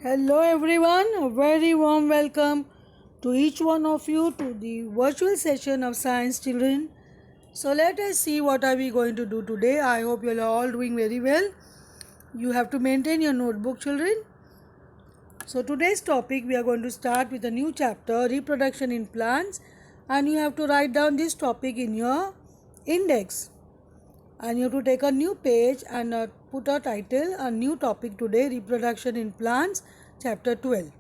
Hello everyone, a very warm welcome to each one of you to the virtual session of Science Children. So let us see what are we going to do today. I hope you are all doing very well. You have to maintain your notebook, children. So today's topic, we are going to start with a new chapter, reproduction in plants, and you have to write down this topic in your index. And you have to take a new page and put a title, a new topic today, reproduction in plants, chapter 12.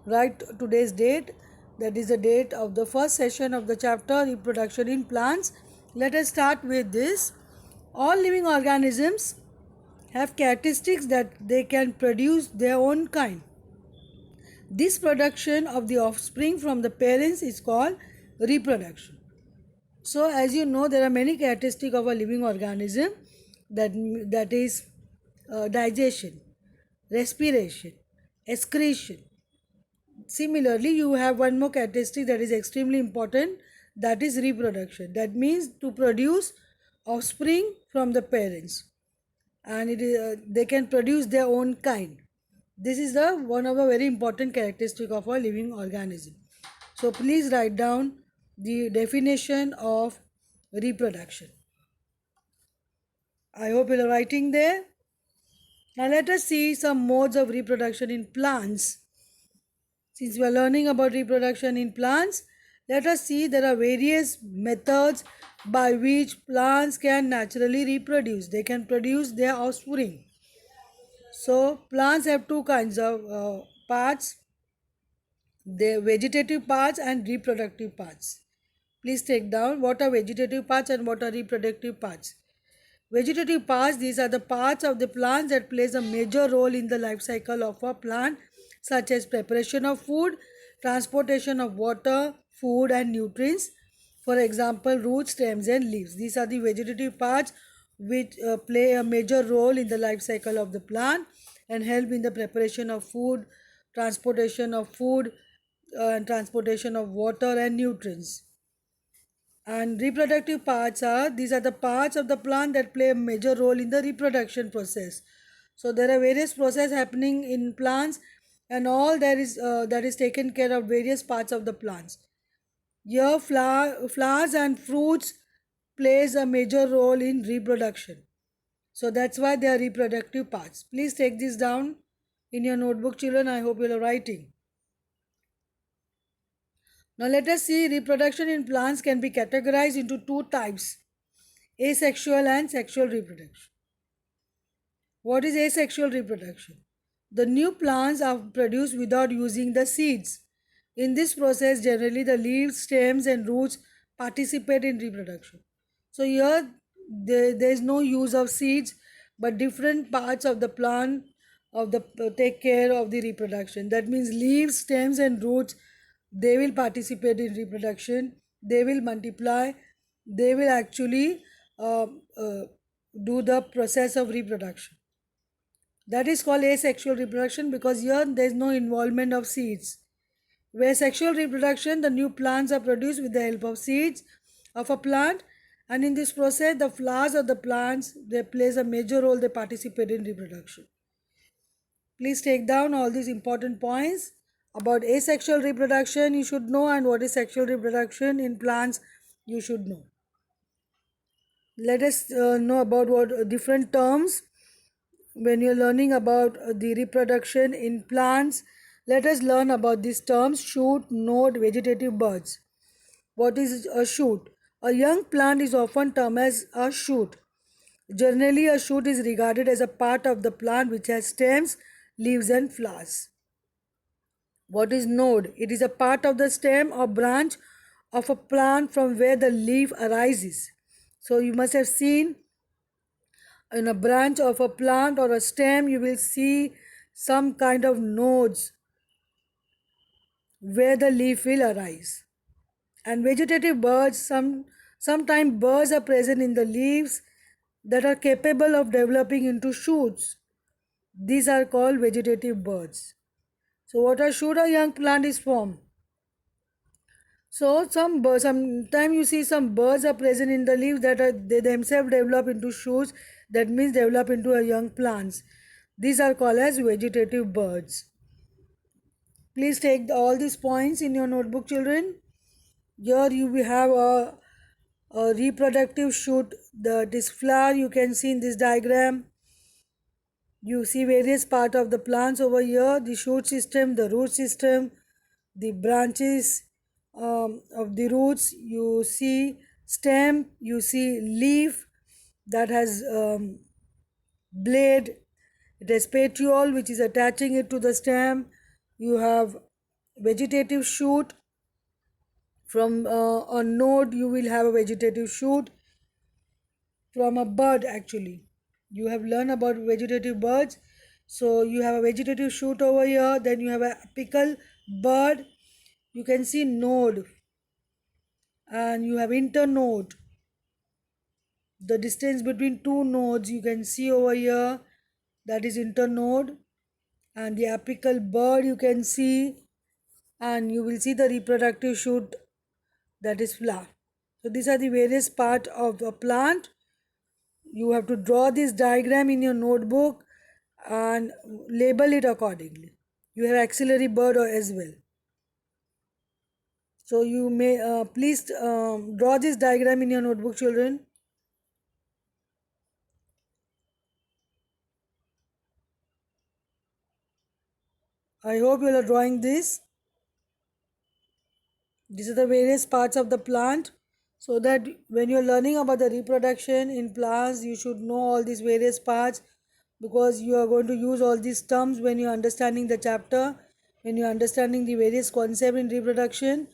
Write today's date, that is the date of the first session of the chapter, reproduction in plants. Let us start with this. All living organisms have characteristics that they can produce their own kind. This production of the offspring from the parents is called reproduction. So as you know, there are many characteristics of a living organism, that is digestion, respiration, excretion. Similarly, you have one more characteristic that is extremely important, that is reproduction. That means to produce offspring from the parents, and they can produce their own kind. This is the one of a very important characteristic of a living organism. So please write down the definition of reproduction. I hope you are writing there. Now let us see some modes of reproduction in plants. Since we are learning about reproduction in plants, let us see there are various methods by which plants can naturally reproduce. They can produce their offspring. So plants have two kinds of parts, the vegetative parts and reproductive parts. Please take down what are vegetative parts and what are reproductive parts. Vegetative parts, these are the parts of the plants that plays a major role in the life cycle of a plant, such as preparation of food, transportation of water, food and nutrients. For example, roots, stems and leaves. These are the vegetative parts which play a major role in the life cycle of the plant and help in the preparation of food, transportation of food, and transportation of water and nutrients. And reproductive parts are, these are the parts of the plant that play a major role in the reproduction process. So there are various processes happening in plants, and all that is taken care of various parts of the plants. Here flowers and fruits plays a major role in reproduction. So that's why they are reproductive parts. Please take this down in your notebook, children. I hope you are writing. Now let us see, reproduction in plants can be categorized into two types: asexual and sexual reproduction. What is asexual reproduction? The new plants are produced without using the seeds. In this process, generally the leaves, stems and roots participate in reproduction. So here there is no use of seeds, but different parts of the plant take care of the reproduction. That means leaves, stems and roots, they will participate in reproduction, they will multiply, they will actually uh, uh, do the process of reproduction. That is called asexual reproduction, because here there is no involvement of seeds. Where sexual reproduction, the new plants are produced with the help of seeds of a plant, and in this process the flowers of the plants, they plays a major role, they participate in reproduction. Please take down all these important points about asexual reproduction you should know, and what is sexual reproduction in plants you should know. Let us know about what different terms when you're learning about the reproduction in plants. Let us learn about these terms: shoot, node, vegetative buds. What is a shoot? A young plant is often termed as a shoot. Generally, a shoot is regarded as a part of the plant which has stems, leaves and flowers. What is node? It is a part of the stem or branch of a plant from where the leaf arises. So you must have seen in a branch of a plant or a stem, you will see some kind of nodes where the leaf will arise. And vegetative buds, sometimes buds are present in the leaves that are capable of developing into shoots. These are called vegetative buds. So what a shoot? A young plant is formed. So sometimes you see some birds are present in the leaves that they themselves develop into shoots. That means develop into a young plants. These are called as vegetative birds. Please take all these points in your notebook, children. Here you will have a reproductive shoot, that is flower. You can see in this diagram. You see various part of the plants over here, the shoot system, the root system, the branches of the roots. You see stem, you see leaf that has blade. It has petiole which is attaching it to the stem. You have vegetative shoot. From a node you will have a vegetative shoot. From a bird, actually you have learned about vegetative birds. So you have a vegetative shoot over here, then you have a apical bird. You can see node, and you have internode. The distance between two nodes you can see over here, that is internode. And the apical bird you can see, and you will see the reproductive shoot, that is flower. So these are the various part of a plant. You have to draw this diagram in your notebook and label it accordingly. You have auxiliary bird as well. So you may please draw this diagram in your notebook, children. I hope you are drawing this. These are the various parts of the plant, so that when you are learning about the reproduction in plants, you should know all these various parts, because you are going to use all these terms when you are understanding the chapter, when you are understanding the various concepts in reproduction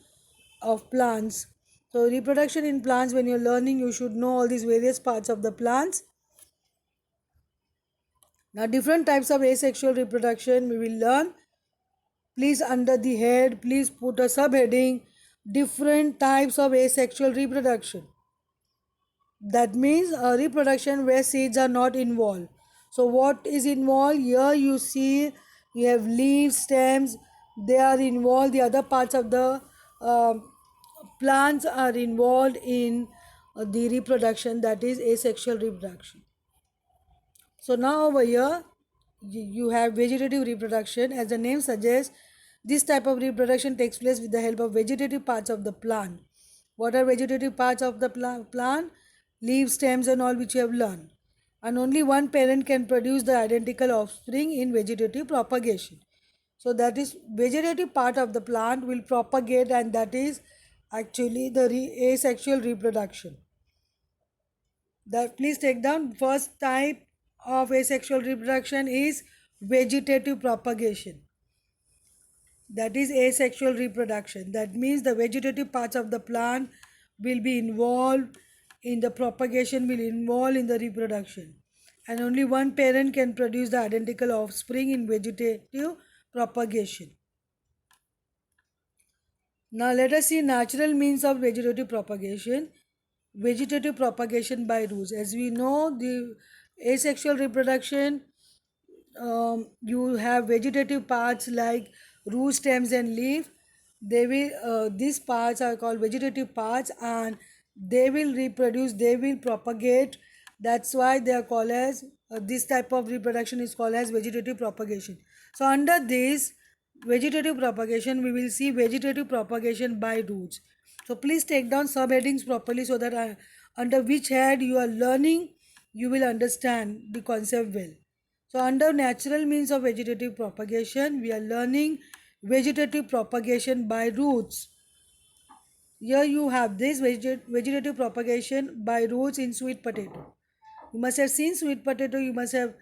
of plants. So reproduction in plants, when you are learning, you should know all these various parts of the plants. Now different types of asexual reproduction we will learn. Please, under the head, please put a subheading, different types of asexual reproduction. That means a reproduction where seeds are not involved. So what is involved? Here you see you have leaves, stems, they are involved. The other parts of the plants are involved in the reproduction, that is asexual reproduction. So now over here you have vegetative reproduction. As the name suggests, this type of reproduction takes place with the help of vegetative parts of the plant. What are vegetative parts of the plant? Leaves, stems and all, which you have learned. And only one parent can produce the identical offspring in vegetative propagation. So that is vegetative part of the plant will propagate, and that is actually the asexual reproduction. That please take down, first type of asexual reproduction is vegetative propagation. That is asexual reproduction. That means the vegetative parts of the plant will be involved in the propagation, will involve in the reproduction, and only one parent can produce the identical offspring in vegetative propagation. Now let us see natural means of vegetative propagation. Vegetative propagation by roots. As we know, the asexual reproduction, you have vegetative parts like root, stems and leaf. They will these parts are called vegetative parts, and they will reproduce, they will propagate. That's why they are called as this type of reproduction is called as vegetative propagation. So under this vegetative propagation, we will see vegetative propagation by roots. So please take down subheadings properly, so that under which head you are learning, you will understand the concept well. So under natural means of vegetative propagation, we are learning vegetative propagation by roots. Here you have this vegetative propagation by roots in sweet potato. You must have seen sweet potato, you must have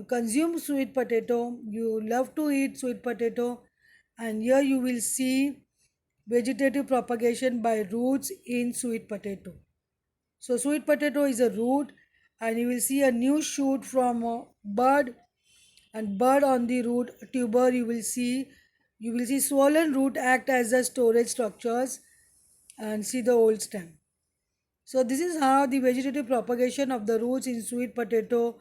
consumed sweet potato, you love to eat sweet potato, and here you will see vegetative propagation by roots in sweet potato. So sweet potato is a root, and you will see a new shoot from a bud, and bud on the root tuber. You will see swollen root act as the storage structures, and see the old stem. So this is how the vegetative propagation of the roots in sweet potato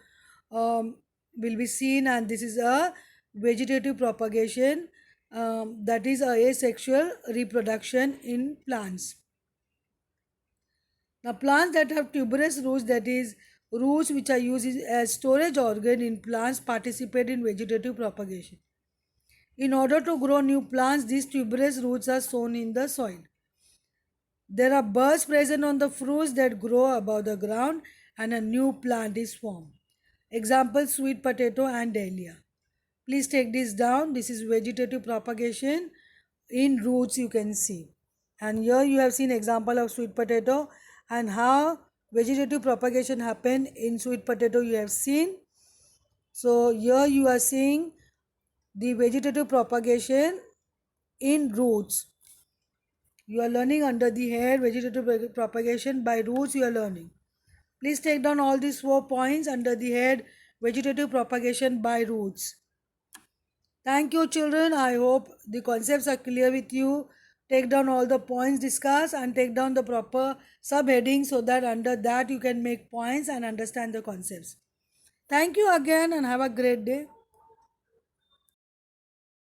will be seen, and this is a vegetative propagation, that is a asexual reproduction in plants. Now plants that have tuberous roots, that is roots which are used as storage organ in plants, participate in vegetative propagation. In order to grow new plants, these tuberous roots are sown in the soil. There are buds present on the fruits that grow above the ground and a new plant is formed. Example, sweet potato and dahlia. Please take this down. This is vegetative propagation in roots, you can see. And here you have seen example of sweet potato and how vegetative propagation happen in sweet potato you have seen. So here you are seeing the vegetative propagation in roots. You are learning under the head vegetative propagation by roots you are learning. Please take down all these 4 points under the head vegetative propagation by roots. Thank you children. I hope the concepts are clear with you. Take down all the points discussed and take down the proper subheading so that under that you can make points and understand the concepts. Thank you again and have a great day.